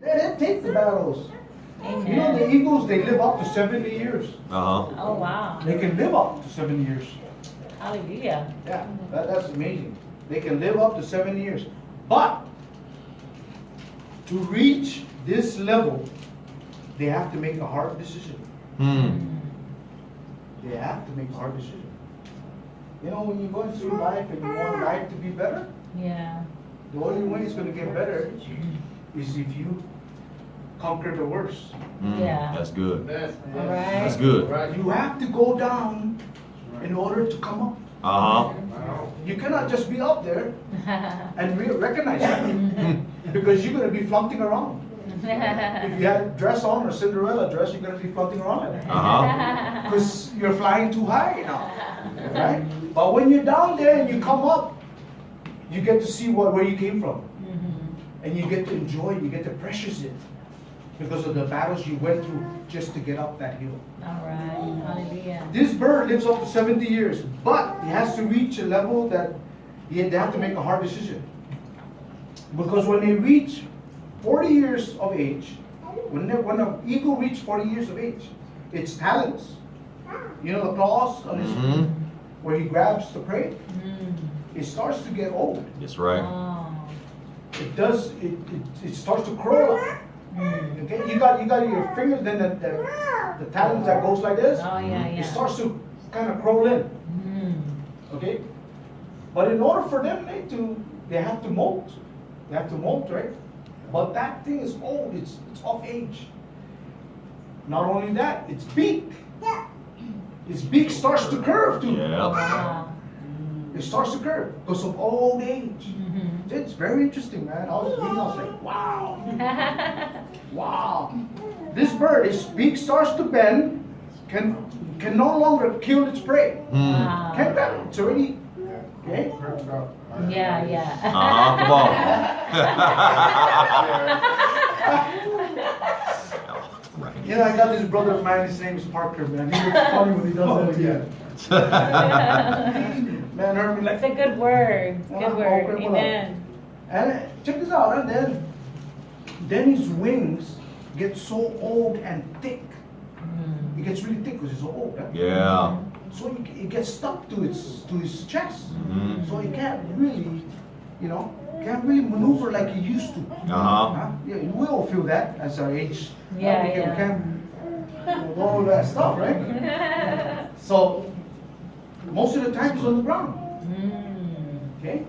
They didn't take the battles. Amen. You know, the eagles, they live up to 70 years. Oh, wow. They can live up to 7 years. Hallelujah. Yeah, that's amazing. They can live up to 7 years. But to reach this level, they have to make a hard decision. They have to make a hard decision. You know, when you're going through life and you want life to be better, Yeah. the only way it's going to get better is if you conquer the worst. Yeah. That's good. All right. That's good. You have to go down in order to come up. Uh-huh. You cannot just be up there and recognize that because you're going to be flaunting around. If you had a dress on or Cinderella dress, you're going to be flaunting around like that. Uh-huh. Because you're flying too high now. Right? But when you're down there and you come up, you get to see where you came from. And you get to enjoy it, you get to precious it because of the battles you went through just to get up that hill. All right. Hallelujah. This bird lives up to 70 years, but it has to reach a level that they have to make a hard decision. Because when they reach 40 years of age, when an eagle reaches 40 years of age, its talons, you know, the claws on his, where he grabs the prey, it starts to get old. That's right. Oh. It starts to curl up. Okay, you got your fingers, then the talons that goes like this. Oh, yeah, It yeah. starts to kind of crawl in. Okay, but in order for them, they have to molt. They have to molt, right? But that thing is old. It's of age. Not only that, its beak. Its beak starts to curve too. Yeah. Wow. It starts to curve because of old age. It's very interesting, man. I was reading, I was like, wow. Wow. This bird, its beak starts to bend, can no longer kill its prey. Wow. Can't bend. It's already, okay? Yeah, yeah. Uh-huh. Come on. You know, I got this brother of mine, his name is Parker, man. He looks funny when he does that again. Man, heard me It's like, a good word. Good word. Okay, Amen. and check this out, and then his wings get so old and thick. It gets really thick because it's so old. Huh? Yeah. So it gets stuck to his chest. So he can't really, can't really maneuver like he used to. Uh-huh. Yeah, we all feel that as our age. Yeah, We yeah. can't do all that stuff, right? So most of the time he's on the ground. Okay?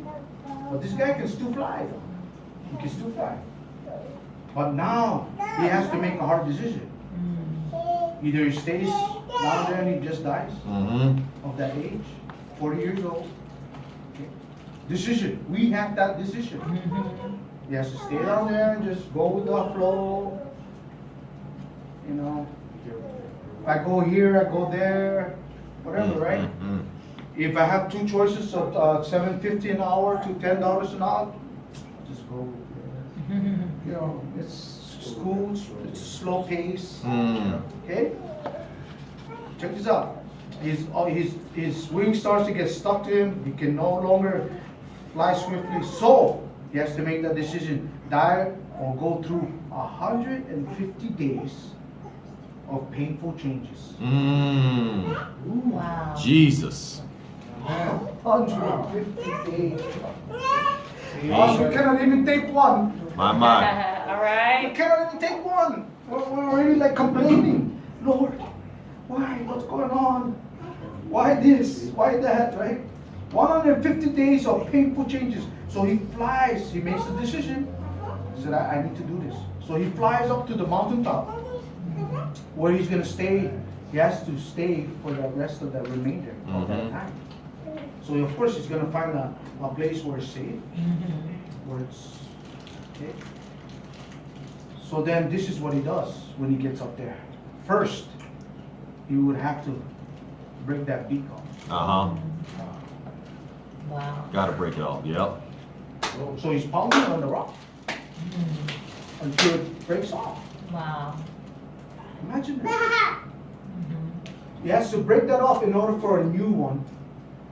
But this guy can still fly. He can still fly. But now he has to make a hard decision. Either he stays down there and he just dies of that age, 40 years old. Okay. Decision. We have that decision. He has to stay down there and just go with the flow. You know, if I go here, I go there, whatever, right? If I have two choices of $7.50 an hour to $10 an hour, just go. You know, it's school, it's a slow pace. Okay? Check this out. His wing starts to get stuck to him. He can no longer fly swiftly. So he has to make that decision: die or go through 150 days of painful changes. Wow. Jesus. 150 days. Us, we cannot even take one. My. All We right. cannot even take one. We're already like complaining. Lord, why? What's going on? Why this? Why that? Right? 150 days of painful changes. So he flies. He makes a decision. He said, I need to do this. So he flies up to the mountaintop where he's going to stay. He has to stay for the rest of the remainder of that time. So of course he's going to find a place where it's safe, where it's okay. So then this is what he does when he gets up there. First, he would have to break that beak off. Uh-huh. Wow. Gotta break it off. Yep. So he's pounding on the rock until it breaks off. Wow. Imagine that. He has to break that off in order for a new one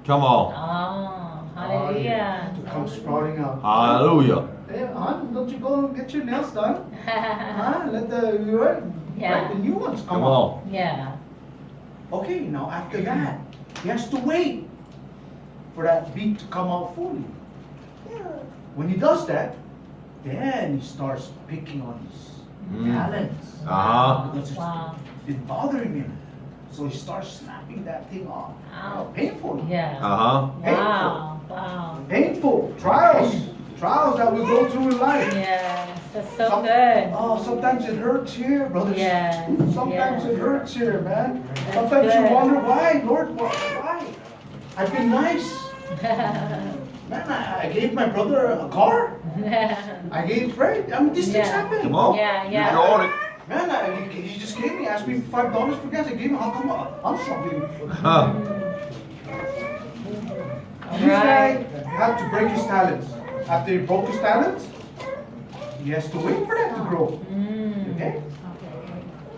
Come on. Oh, hallelujah. to come sprouting out. Hallelujah. Hey, hon, don't you go and get your nails done? Huh? Let the Yeah. the new ones come Come out. on. Yeah. Okay, now after that, he has to wait for that beat to come out fully. When he does that, then he starts picking on his talents. Uh-huh. Because Wow. it's bothering him. So he starts snapping that thing off. Ow. Painful. Yeah. Uh-huh. Wow. Wow. Painful. Trials. Trials that we go through in life. Yes. That's so good. Oh, sometimes it hurts here, brothers. Yes, Sometimes yes. it hurts here, man. That's Sometimes you good. wonder why, Lord, why? I've been nice. Man, I gave my brother a car. I gave Fred. I mean, these things Yeah. happen. Come on. Yeah, yeah. You're on it. Man, he just gave me, asked me for $5 for gas. I gave him, how come I'm struggling? Huh. This guy Right. had to break his talents. After he broke his talents, he has to wait for that to grow. Mm. Okay?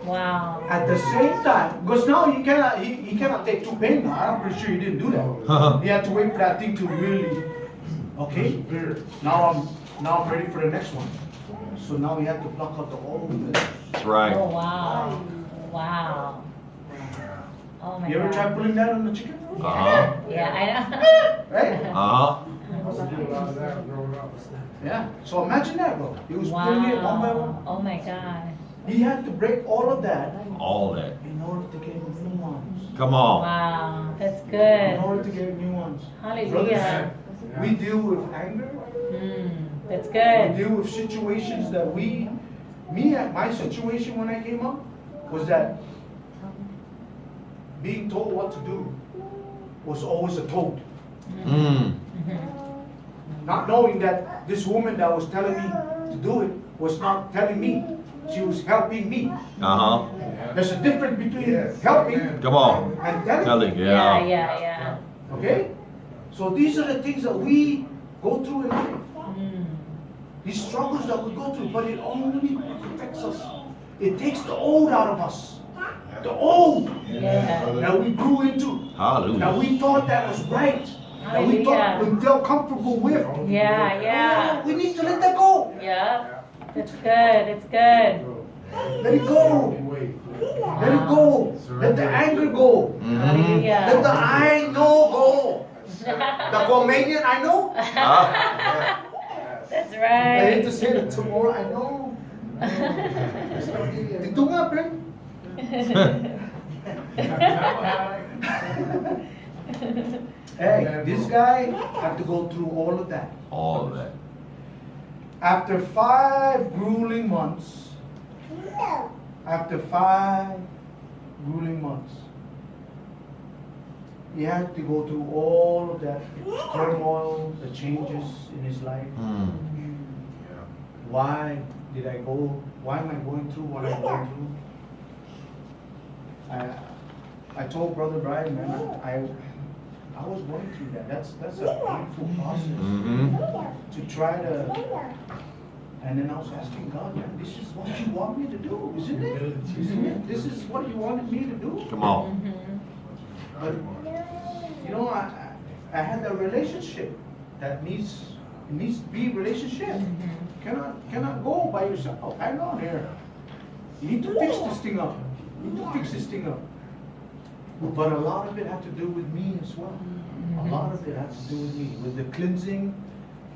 Wow. At the same time, because now he cannot take two pain now. I'm pretty sure he didn't do that. He had to wait for that thing to really, okay, now I'm ready for the next one. So now we have to pluck out the old. That's Oh right. wow. Wow. Oh my You ever God. try pulling that on the chicken? Uh-huh. Yeah, I know. Right? Uh-huh. Yeah. So imagine that, bro. He was pulling it one by one. Wow. Oh my God. He had to break all of that All that. in order to get new ones. Come on. Wow. That's In good. order to get new ones. Hallelujah. Brothers, we deal with anger. That's We good. deal with situations that my situation when I came up was that being told what to do was always a toad. Mm. Not knowing that this woman that was telling me to do it was not telling me. She was helping me. Uh-huh. There's a difference between helping Come on. and telling. Telling. Yeah, Yeah. yeah, yeah. Okay? So these are the things that we go through in life. Mm. These struggles that we go through, but it only protects us. It takes the old out of us. The old Yeah. that we grew into. That Hallelujah. we thought that was right. That we thought we felt comfortable with. Yeah, yeah. We need to let that go. Yeah. That's good. It's good. Let it go. Let it go. Let the anger go. Mm-hmm. Let Hallelujah. the I know go. The Romanian I know. Huh? That's I hate right. to say it tomorrow. I know. Ito nga, pre. Hey, this guy had to go through all of that. All of that. After 5 grueling months, he had to go through all of that turmoil, the changes in his life. Mm. Why am I going through what I'm going through? I told Brother Brian, man, I was going through that. That's a painful process. Mm-hmm. To try to, and then I was asking God, man, this is what you want me to do, isn't it? Isn't it? This is what you wanted me to do. Come on. But you know, I had that relationship that needs to be relationship. Cannot go by yourself. Hang on here. You need to fix this thing up. You need to fix this thing up. But a lot of it had to do with me as well. A lot of it had to do with me, with the cleansing,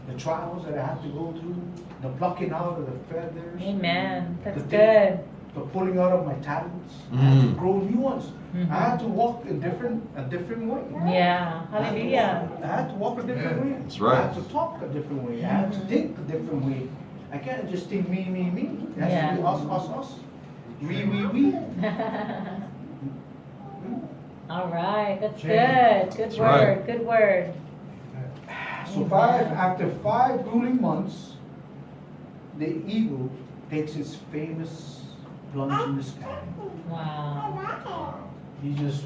the trials that I had to go through, the plucking out of the feathers, Amen. That's the good. the pulling out of my talents. I had to Mm. grow new ones. I had to walk a different way. Yeah. Hallelujah. I had to walk a different way. That's right. I had to talk a different way. I had to think a different way. I can't just think me. It has to be us. We. All right. That's good. Good That's word. right. Good word. So after 5 grueling months, the eagle takes its famous plunge in the sky. Wow. He just,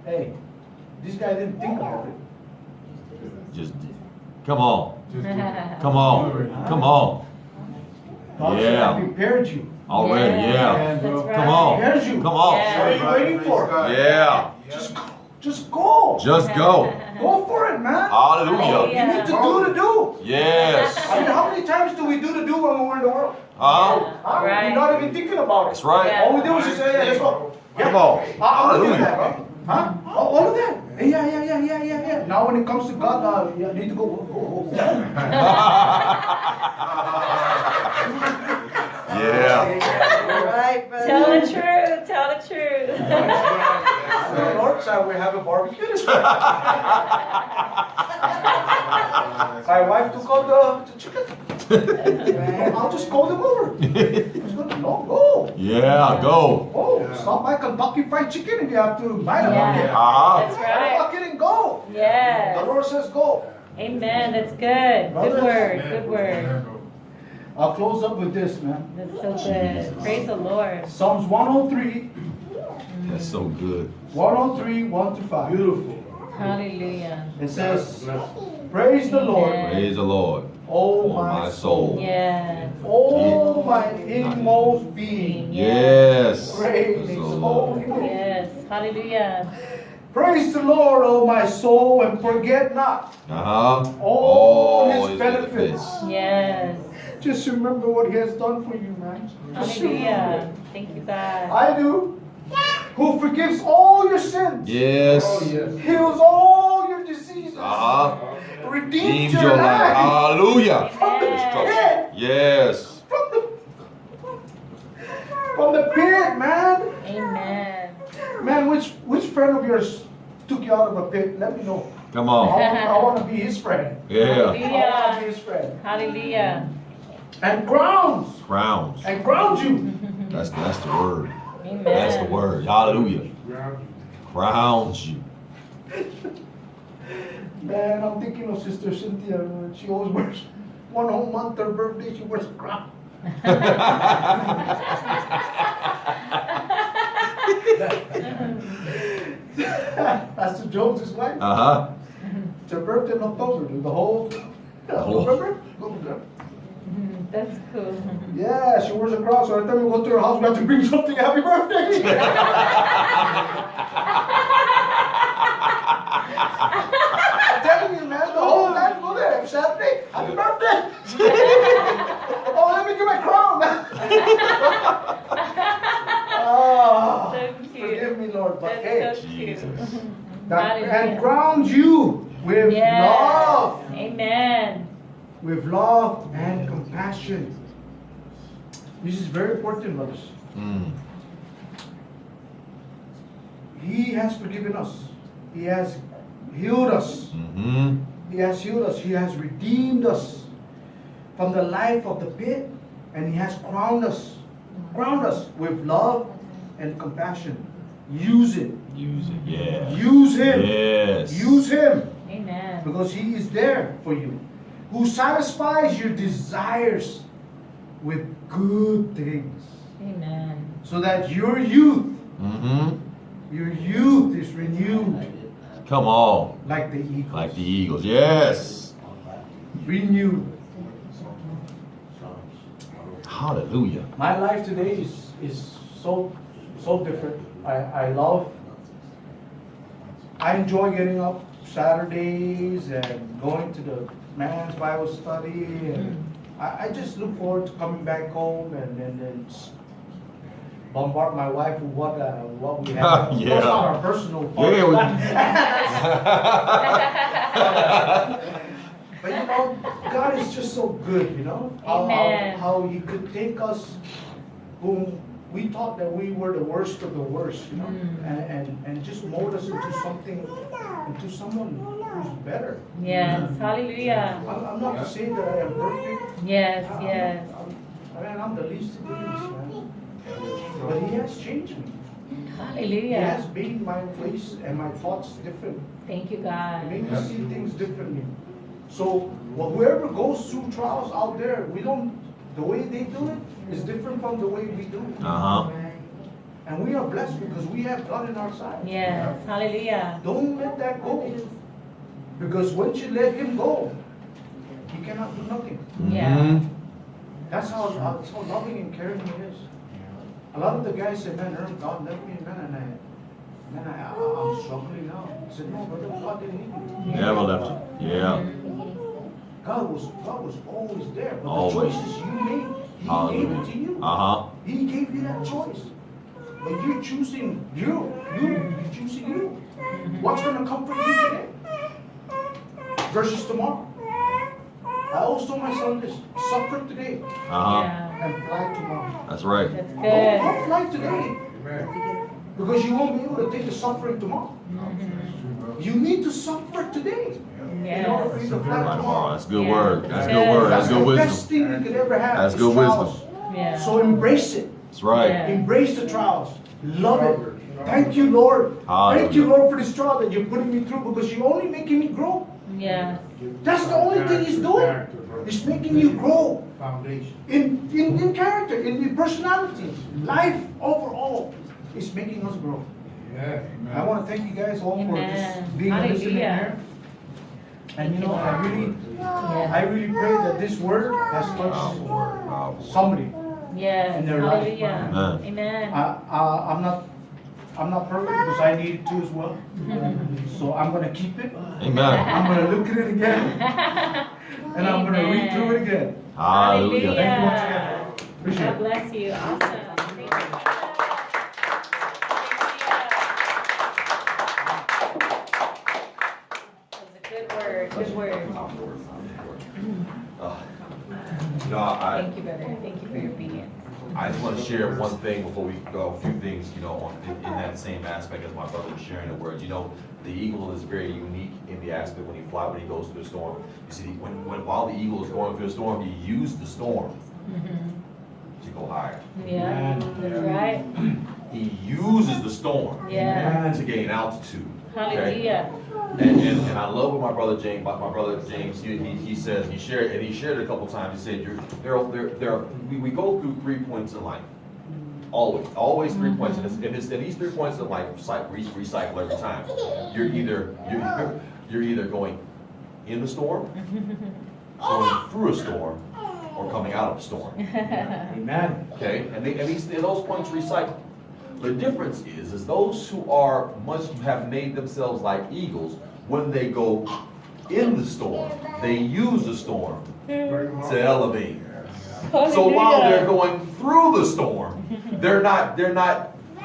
hey, this guy didn't think about it. Just come on. Come on. Come on. God said, Yeah. I prepared you. Already, yeah. That's right. Come on. Prepared you. Come on. Yeah. What are you waiting for? Yeah. Just go. Just go. Just go. Go for it, man. Hallelujah. You need to do the do. Yes. I mean, how many times do we do the do when we're in the world? Huh? Huh? Right. We're not even thinking about it. That's right. Yeah. All we do is just say, yeah, let's go. Come on. I'm looking at Hallelujah. that, right? Huh? Oh, all of that. Yeah. Now when it comes to God, you need to go. Yeah. Right, brother. Tell the truth. Tell the truth. On the north side, we have a barbecue. My wife took out the chicken. I'll just call them over. No, go. Yeah, go. Oh, stop by Kentucky Fried Chicken if you have to buy a Yeah. bucket. Uh-huh. That's Buy a right. bucket and go. The Yes. Lord says go. Amen. That's good. Good word. Good word. I'll close up with this, man. That's so good. Praise the Lord. Psalms 103, That's so good. 103, 1 to 5. Beautiful. Hallelujah. It says, praise the Lord, Amen. Praise the Lord. oh Oh, my my soul. soul. Yes. Oh my inmost being. Yes. Praise his holy name. Yes. Hallelujah. Praise the Lord, oh my soul, and forget not Uh-huh. all his benefits. Yes. Just remember what he has done for you, man. Just remember. Hallelujah. Thank you, God. I do. Who forgives all your sins. Yes. Heals all your diseases. Uh-huh. Redeems Redeems your your life. life. Hallelujah. From the pit. Yes. From the pit, man. Amen. Man, which friend of yours took you out of a pit? Let me know. Come I on. want to be his friend. Yeah. I want to Hallelujah. be his friend. Hallelujah. And grounds. Crowns. And ground you. That's the word. Amen. That's the word. Hallelujah. Crowns you. Man, I'm thinking of Sister Cynthia. She always wears one whole month, her birthday, she wears a crown. Pastor Jones' wife. Uh-huh. It's her birthday in October. The whole November? November. That's cool. Yeah, she wears a crown. So every time we go to her house, we have to bring something. Happy birthday! I'm telling you, man, the whole time go there. Every Saturday, happy birthday! Oh, let me get my crown. Oh, So cute. forgive me, Lord, but hey, That's so cute. Jesus. that, and Hallelujah. ground you with Yes. love, Amen. with love and compassion. This is very important, brothers. Mm. He has forgiven us. He has healed us. Mm-hmm. He has healed us. He has redeemed us from the life of the pit, and He has crowned us with love and compassion. Use it. Use it. Yeah. Use Him. Yes. Use Him, Amen. because He is there for you, who satisfies your desires with good things, Amen. so that your youth Mm-hmm. is renewed Come on. like the eagle. Like the eagles. Yes. Renewed. Hallelujah. My life today is so different. I enjoy getting up Saturdays and going to the man's Bible study, and I just look forward to coming back home and then bombard my wife with what we have. Yeah. That's not our personal part. But you know, God is just so good, you know? Amen. How He could take us, whom we thought that we were the worst of the worst, you know? And just mold us into someone who's better. Yes. Hallelujah. I'm not to say that I am perfect. Yes. Yes. I'm the least of the least, man. But He has changed me. He Hallelujah. has made my ways and my thoughts different. Thank you, It God. made me see things differently. So, whoever goes through trials out there, the way they do it is different from the way we do it. Uh-huh. And we are blessed because we have God in our side. Yes. Hallelujah. Don't let that go. Because once you let Him go, He cannot do nothing. Yeah. Mm-hmm. That's how loving and caring He is. A lot of the guys say, man, God left me, man, and Man, I'm struggling now. I said, no, brother, God didn't leave you. Never left you. Yeah. God was always there. But Always. the choices you made, He Hallelujah. gave it to you. Uh-huh. He gave you that choice. But you're choosing you're choosing you. What's going to comfort you today? Versus tomorrow. I always told my son this: suffer today Uh-huh. Yeah. and fly tomorrow. That's right. That's Don't good. fly today. Because you won't be able to take the suffering tomorrow. You need to suffer today. In order for you to fly Right, tomorrow. that's good Yeah. word. That's Yeah. good word. That's That's good the best wisdom. thing you could ever have. That's is good trials. wisdom. Yeah. So embrace it. That's right. Yeah. Embrace the trials. Love it. Thank you, Lord. Thank you, Lord, for this trial that you're putting me through because you're only making me grow. Yeah. That's the only thing He's doing. He's making you grow Foundation. in character, in personality. Life overall is making us grow. Yeah. I want to thank you guys all for Amen. just being a listening Hallelujah. here. And you know, I Yeah. really pray that this word has touched Powerful word. Powerful word. somebody. Yes. In their life. Hallelujah. Amen. Amen. I'm not perfect because I need it too as well. So I'm gonna keep it. Amen. I'm gonna look at it again, and I'm gonna read through it again. Hallelujah. Thank you once again. Appreciate God it. bless you. Awesome. Thank you. That was a good word. Good word. You know, Thank you, brother. Thank you for your obedience. I just want to share one thing before we go, a few things, you know, in that same aspect as my brother was sharing the word. You know, the eagle is very unique in the aspect when he goes through the storm. You see, while the eagle is going through the storm, he used the storm to go higher. Yeah, that's right. He uses the storm Yeah. to gain altitude. okay? Hallelujah. And I love what my brother James, he says, he shared it a couple times. He said, we go through 3 points in life. Always 3 points. And these 3 points in life recycle every time. You're either going in the storm, going through a storm, or coming out of a storm. Amen. Okay, and those points recycle. The difference is those who have made themselves like eagles. When they go in the storm, they use the storm to elevate. So while they're going through the storm, they're not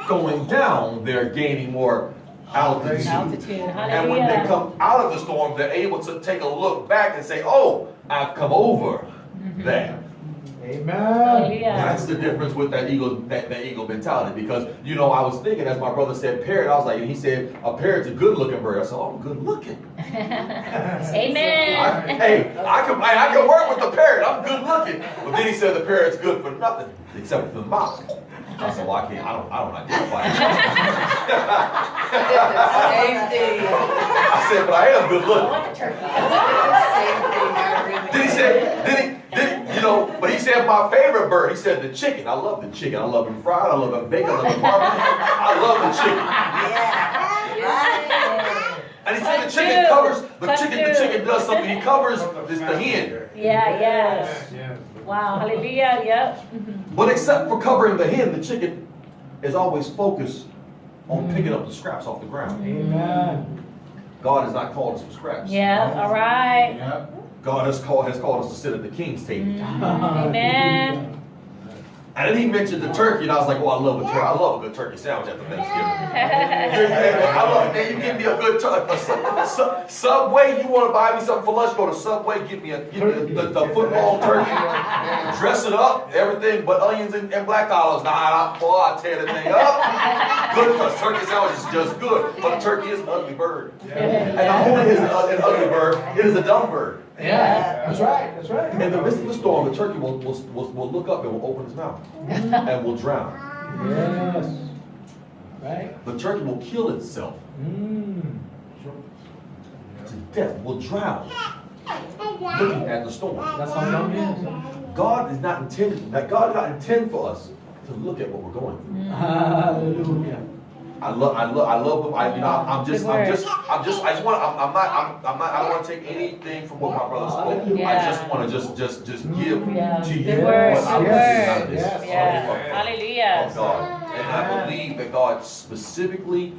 going down. They're gaining more altitude. And when they come out of the storm, they're able to take a look back and say, "Oh, I've come over that." Amen. That's the difference with that eagle mentality. Because, you know, I was thinking, as my brother said parrot, I was like, and he said a parrot's a good looking bird. I said, oh, good looking. Amen. I can work with the parrot. I'm good looking. But then he said the parrot's good for nothing except for the mouth. I said, well, I don't identify. Same thing. I said, but I am good looking. Same thing, I really. But he said my favorite bird. He said the chicken. I love the chicken. I love him fried. I love him baked. I love him barbecue. I love the chicken. Yeah. And he said the chicken covers the chicken does something. He covers the hen. Yeah, yes. Yeah. Wow, hallelujah, yep. But except for covering the hen, the chicken is always focused on picking up the scraps off the ground. Amen. God has not called us for scraps. Yeah, all right. Yeah. God has called us to sit at the king's table. Amen. And then he mentioned the turkey, and I was like, well, I love a good turkey sandwich after Thanksgiving. I love it. Man, you give me a good Subway. You want to buy me something for lunch? Go to Subway. Give me the foot-long turkey. Dress it up, everything but onions and black olives. Boy, I tear the thing up. Good, because turkey sandwich is just good. But a turkey is an ugly bird. And not only is it an ugly bird, it is a dumb bird. Yeah, that's right. That's right. In the midst of the storm, the turkey will look up and will open his mouth and will drown. Yes. Right. The turkey will kill itself to death, will drown, looking at the storm. That's how dumb it is. God did not intend for us to look at what we're going through. Hallelujah. I don't want to take anything from what my brother spoke. Yeah. I just want to just give Yeah. to you Good word, what I'm good getting out of word. this. Yeah. Of Hallelujah. God. And I believe that God specifically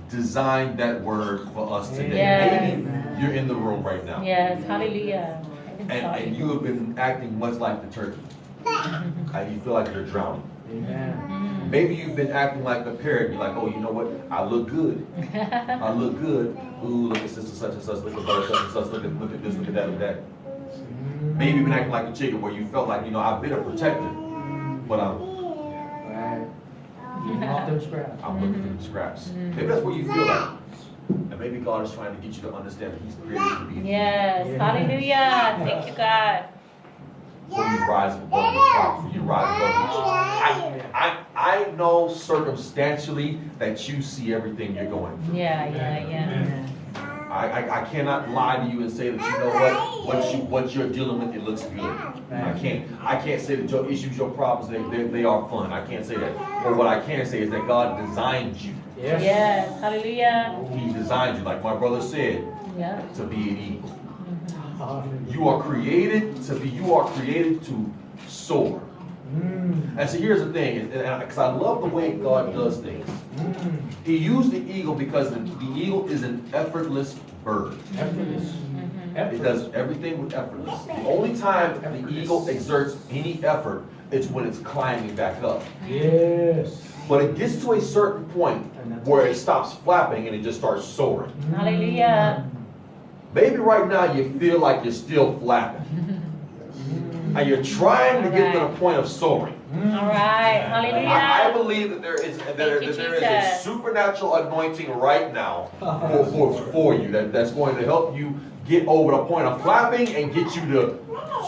designed that word for us today. Yes. Maybe you're in the room right now. Yes, hallelujah. And you have been acting much like the turkey. And you feel like you're drowning. Amen. Maybe you've been acting like the parrot. You're like, oh, you know what? I look good. I look good. Ooh, look at sister such and such. Look at brother such and such. Look at this. Look at that. Look at that. Maybe you've been acting like the chicken where you felt like, I've been a protector, but Right. Getting off them scraps. I'm looking for the scraps. Maybe that's what you feel like. And maybe God is trying to get you to understand that He's created you to be Yes, hallelujah. Thank you, God. for you rise above the problem, for you rise above the I know circumstantially that you see everything you're going through. Yeah. I cannot lie to you and say that you know what you're dealing with, it looks good. I can't say that your issues, your problems, they are fun. I can't say that. But what I can say is that God designed you. Yes, hallelujah. He designed you, like my brother said, Yeah. to be an eagle. You are created to soar. And so here's the thing, because I love the way God does things. He used the eagle because the eagle is an effortless bird. Effortless. It does everything with effortless. The only time the eagle exerts any effort is when it's climbing back up. Yes. But it gets to a certain point where it stops flapping and it just starts soaring. Hallelujah. Maybe right now you feel like you're still flapping. And you're trying to get to the point of soaring. All right, I hallelujah. believe that there is a Jesus. supernatural anointing right now for you that's going to help you get over the point of flapping and get you to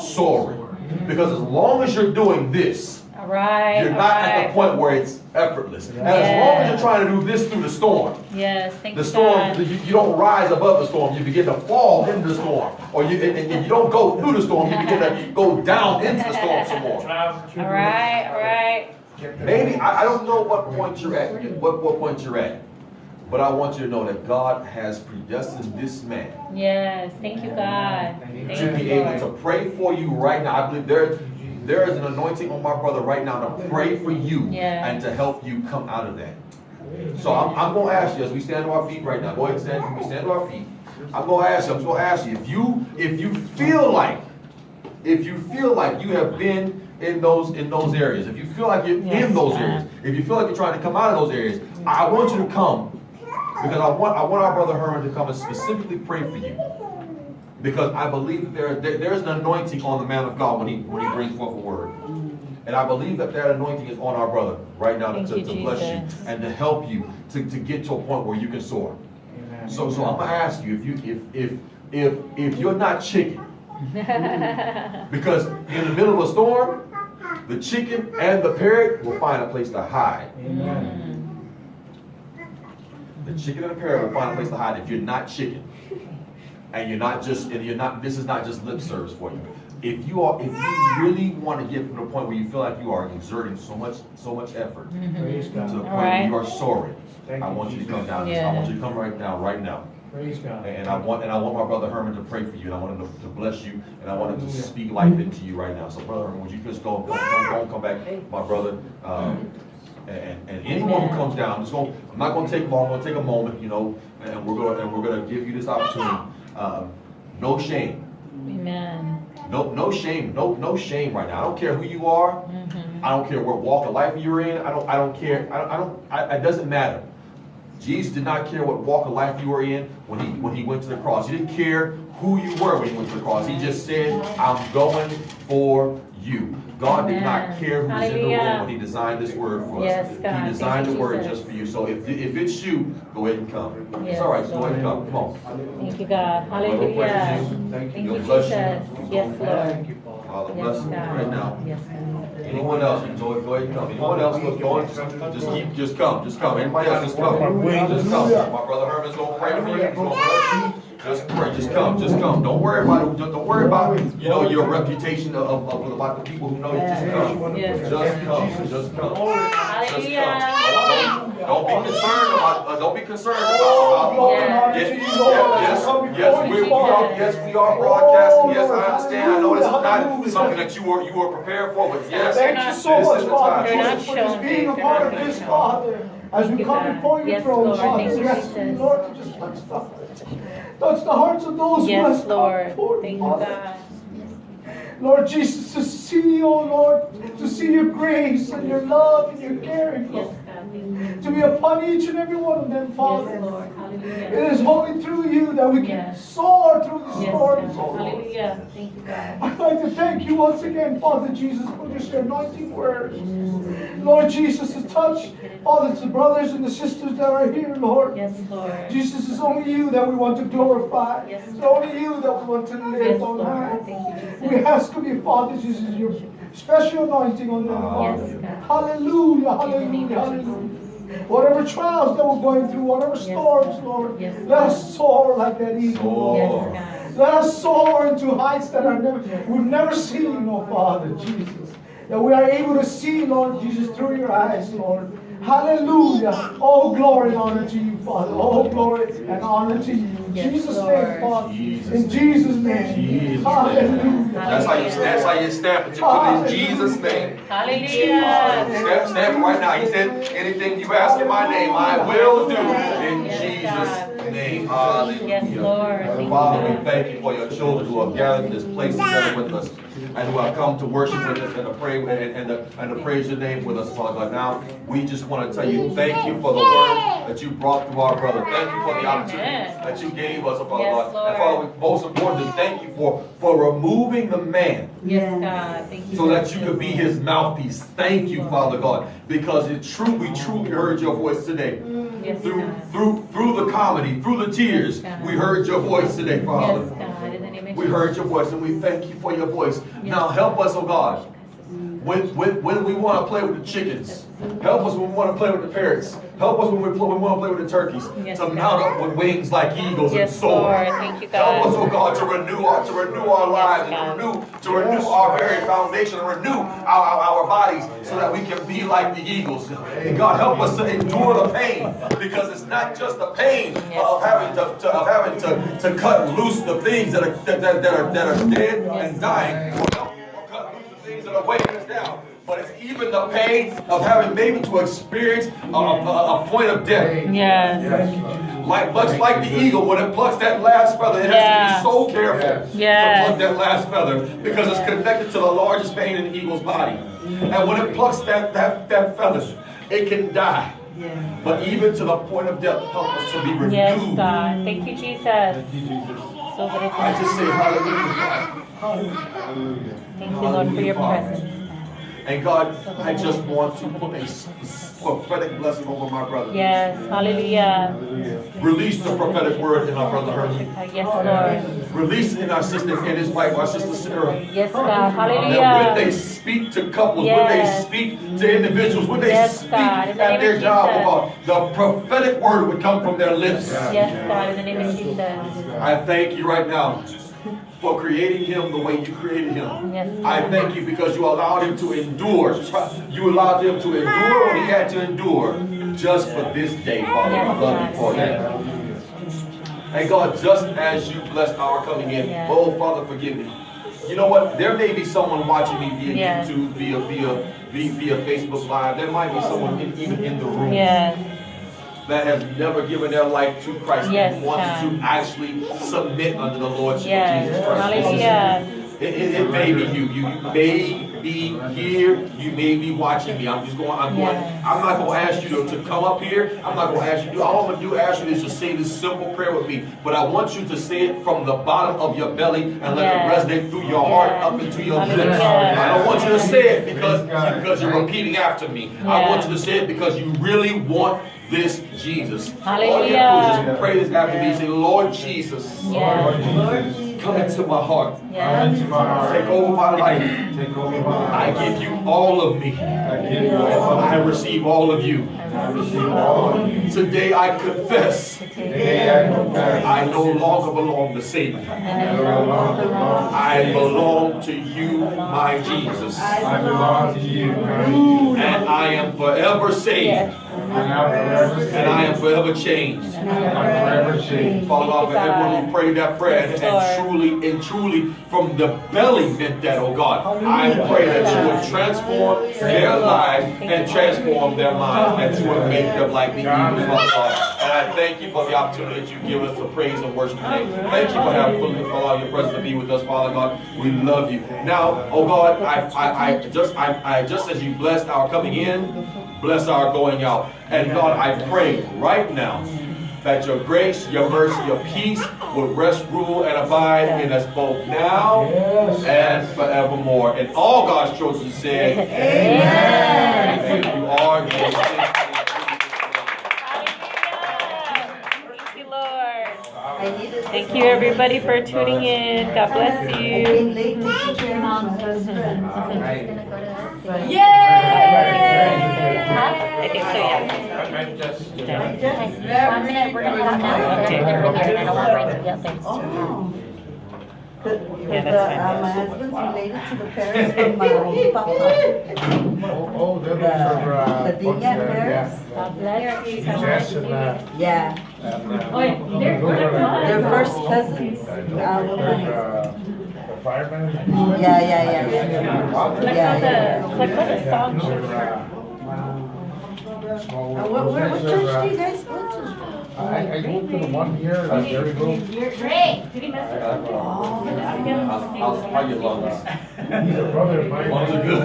soaring. Because as long as you're doing this, All right. you're not at the point where it's effortless. And as long as you're trying to do this through the storm, Yes, thank the you, storm, God. you don't rise above the storm, you begin to fall into the storm. Or and you don't go through the storm, you begin to go down into the storm some more. All right. Maybe, I don't know what point you're at, what point you're at. But I want you to know that God has predestined this man Yes, thank you, God. Thank to be you, able Lord. to pray for you right now. I believe there is an anointing on my brother right now to pray for you and to help you come out of that. So I'm going to ask you as we stand to our feet right now. Go ahead and stand. We stand to our feet. I'm going to ask you if you feel like you have been in those areas, if you feel like you're in those areas, if you feel like you're trying to come out of those areas, I want you to come. Because I want our brother Herman to come and specifically pray for you. Because I believe that there's an anointing on the man of God when he brings forth a word. And I believe that anointing is on our brother right now to bless you and to help you to get to a point where you can soar. So I'm gonna ask you if you're not chicken, because in the middle of a storm, the chicken and the parrot will find a place to hide. Amen. The chicken and the parrot will find a place to hide if you're not chicken. And this is not just lip service for you. If you really want to get from the point where you feel like you are exerting so much effort Praise to God. the point where you are soaring, Thank I you, want you to Jesus. come down. Yeah. I want you to come right now. Praise God. And I want my brother Herman to pray for you. And I want him to bless you. And I want him to speak life into you right now. So brother Herman, would you just go and come back, my brother? And anyone who comes down, I'm not going to take long. I'm going to take a moment, and we're going to give you this opportunity. No shame. Amen. No shame. No shame right now. I don't care who you are. I don't care what walk of life you're in. I don't care. It doesn't matter. Jesus did not care what walk of life you were in when he went to the cross. He didn't care who you were when he went to the cross. He just said, I'm going for you. God did not care who was in the room when he designed this word for us. Yes, God. He designed Thank the you, word Jesus. just for you. So if it's you, go ahead and come. Yes, It's all right. Just go Lord. ahead and come. Come on. Thank you, God. Lord, Hallelujah. thank Thank you, God bless Jesus. you. Yes, Lord. Thank you, Father. Father, Yes, bless you God. right now. Yes, God. Anyone else? Go ahead and come. Anyone else who's going? Just come. Anybody else? Just come. Just come. My brother Herman's gonna pray for you. He's gonna bless you. Just pray. Just come. Don't worry about it. Don't worry about your reputation about the people who know you. Just come. Yes. Just come. Hallelujah. Don't be concerned about. Yes, we are broadcasting. Yes, I understand. I know this is not something that you were prepared for, but yes, Thank you so this much, is the Father time. They're not Jesus, for just showing being a it. part of They're not this, showing Father. As Thank we you, come God. before your Yes, throne, Lord. Father, Thank you, we ask you, Jesus. Lord, to just touch the hearts of those who Yes, has come Lord. forth, Thank you, Father. God. Lord Jesus, to see, oh Lord, to see your grace and your love and your caring, Yes, Lord, God. Thank you. to be upon each and every one of them, Father. Yes, Lord. Hallelujah. It is only through you that we can Yes. soar through the Yes, storms, God. oh Lord. Hallelujah. Thank you, God. I'd like to thank you once again, Father Jesus, for just your anointing word. Lord Jesus, to touch, Father, the brothers and the sisters that are here, Lord. Yes, Lord. Jesus, it's only you that we want to glorify. Yes, It's only you that we want to live Yes, on Lord. high. Thank you, Jesus. We ask of you, Father Jesus, your special anointing on them, Father. Yes, God. Hallelujah, In the name hallelujah, of hallelujah. Whatever trials that we're going through, whatever Yes, storms, God. Lord, Yes, let God. us soar like that eagle, Lord. Yes, Soar. God. Let us soar into heights that are we've never seen, oh Father Jesus. That we are able to see, Lord Jesus, through your eyes, Lord. Hallelujah. Oh, glory and honor to you, Father. Oh, glory and honor to you. In Yes, Jesus' Lord. name, Father. Jesus' In Jesus' name. Jesus' Hallelujah. That's how you stamp it. You put it in Jesus' name. Hallelujah. Stamp it right now. He said, anything you ask in my name, I will do in Yes, Jesus' name. Hallelujah. Yes, Lord. Thank you, Father, we God. thank you for your children who have gathered in this place together with us and who have come to worship with us and to pray and to praise your name with us, Father God. Now, we just want to tell you thank you for the word that you brought through our brother. Thank you for the opportunity that you gave us, Father Yes, God. And Father, most importantly, thank you for removing the man Yes, God. Thank you. so that you could be his mouthpiece. Thank you, Father God, because we truly heard your voice today. Yes, Through God. the comedy, through the tears, Yes, God. we heard your voice today, Father. Yes, God. In the name of We Jesus. heard your voice and we thank you for your voice. Yes. Now help us, oh God, when we want to play with the chickens. Help us when we want to play with the parrots. Help us when we want to play with the turkeys. Yes, To God. mount up with wings like eagles and Yes, soar. Lord. Thank you, Help us, God. oh God, to renew our lives, God. and to renew our very foundation, and renew our bodies so that we can be like the eagles. And God, help us to endure the pain, because it's not just the pain of having to cut loose the things that are dead and dying, or cut loose the things that are weighing us down. But it's even the pain of having maybe to experience a point of death. Yes. Much like the eagle, when it plucks that last feather, it has to be so careful to pluck that last feather, because it's connected to the largest vein in the eagle's body. And when it plucks that feather, it can die. But even to the point of death, help us to be renewed. Yes, God. Thank you, Jesus. So grateful. I just say hallelujah. Thank you, Lord, for your presence. And God, I just want to put a prophetic blessing over my brother. Yes. Hallelujah. Release the prophetic word in our brother Herman. Yes, Lord. Release in our sister and his wife, our sister Sarah. Yes, God. That when Hallelujah. they speak to couples, Yes. when they speak to individuals, when they Yes, speak God. In the at name their of job, Jesus. oh God, the prophetic word would come from their lips. Yes, God. In the name of Jesus. I thank you right now for creating him the way you created him. Yes, I God. thank you because you allowed him to endure. You allowed him to endure what he had to endure just for this day, Father. Yes, I love you for God. that. And God, just as you blessed our coming in, Yes. oh Father, forgive me. You know what? There may be someone watching me via Yes. YouTube, via Facebook Live. There might be someone even in the room Yes. that has never given their life to Christ Yes, and wants God. to actually submit under the Lordship of Yes. Jesus Christ. Hallelujah. It may be you. You may be here. You may be watching me. I'm not going to ask you to come up here. I'm not going to ask you. All I'm going to ask you is to say this simple prayer with me. But I want you to say it from the bottom of your belly and let it resonate through your heart up into your lips. Hallelujah. I don't want you to say it because you're repeating after me. I want you to say it because you really want this Jesus. All you have to do is just pray this after me. Say, Lord Jesus, Yes. come into my heart. Yes. Take over my life. I give you all of me. I receive all of you. Today I confess I no longer belong to Satan. I belong to you, my Jesus. And I am am forever saved. Yes. And I am forever changed. Father God, for everyone who prayed that prayer Yes, and truly from the belly meant that, oh God, I pray that you would transform their lives and transform their minds, and you would make them like the eagles, Father God. And I thank you for the opportunity that you give us to praise and worship today. Thank you for allowing your presence to be with us, Father God. We love you. Now, oh God, I just as you blessed our coming in, bless our going out. And God, I pray right now that your grace, your mercy, your peace will rest, rule, and abide in us both now and forevermore. And all God's children said, Amen. You are your Thank you, Lord. Thank you, everybody, for tuning in. God bless you. I think so, yeah. One minute, we're gonna come down. They're here, and I don't want to bring the other things too. Yeah, that's fine. My husband's related to the parents from my papa. The Dinya parents. God bless you. Yeah. They're first cousins. Yeah. Like what the song? What church do you guys go to? I go to the one here, Jerry Grove. Great. Did he mess it up? How your lungs? He's a brother of mine. Lungs are good.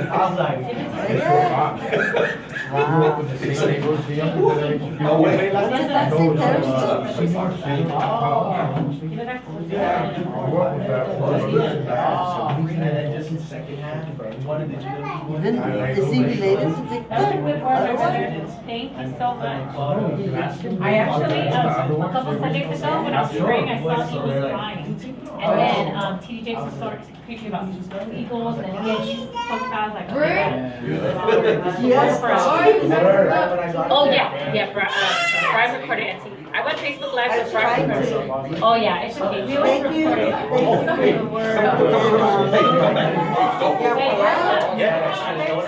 Grew up in the same neighborhood, the younger generation. No way. What's that say, Terrace? Is he related to Victor? Thank you so much. I actually, a couple Sundays ago, when I was praying, I saw he was flying. And then, TD Jakes was sort of preaching about eagles, and again, she's so fast, like, okay. Yes. Oh, yeah, Brian recorded it. I went Facebook Live with Brian recorded. Oh, yeah, it's okay. We always Thank you. record it.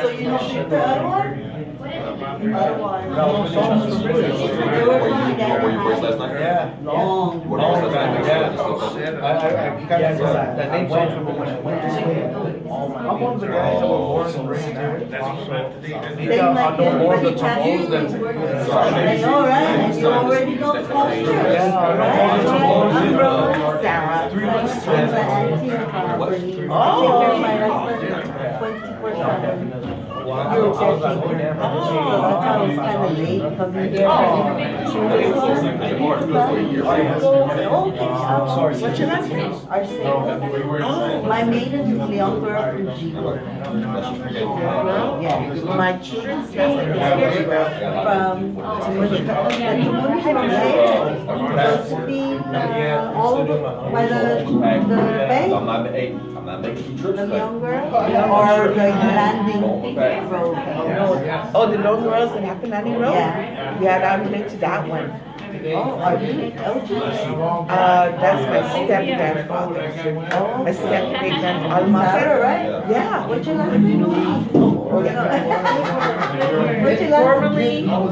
So you know Victor Arwan? Arwan. They were from Were you praised last night? long. You were praised last night? That name sounds familiar when I went to school. I'm one of the guys that were born and raised there. They might get pretty challenging. I know, right? And you already know the culture, right? I'm Rose, Sarah. I'm the auntie of Bernie. I take care of my husband 24/7. You're caretaker. So that's why I was kind of late coming here. What's your last name? Arceo. My maiden is Leon Girl from Gigo. Yeah. My children's name is from Timothy. Timothy from there. Josephine, all by the bank. I'm not making you trips, The but. young girl, or like landing road. Oh, the Lone Girls in Happy Landing Road? Yeah. Yeah, I relate to that one. Oh, are you LG? That's my step-grandfather. My step-great-grandfather. Sarah, right? Yeah. What's your last name? What's your last name? Formerly, I'm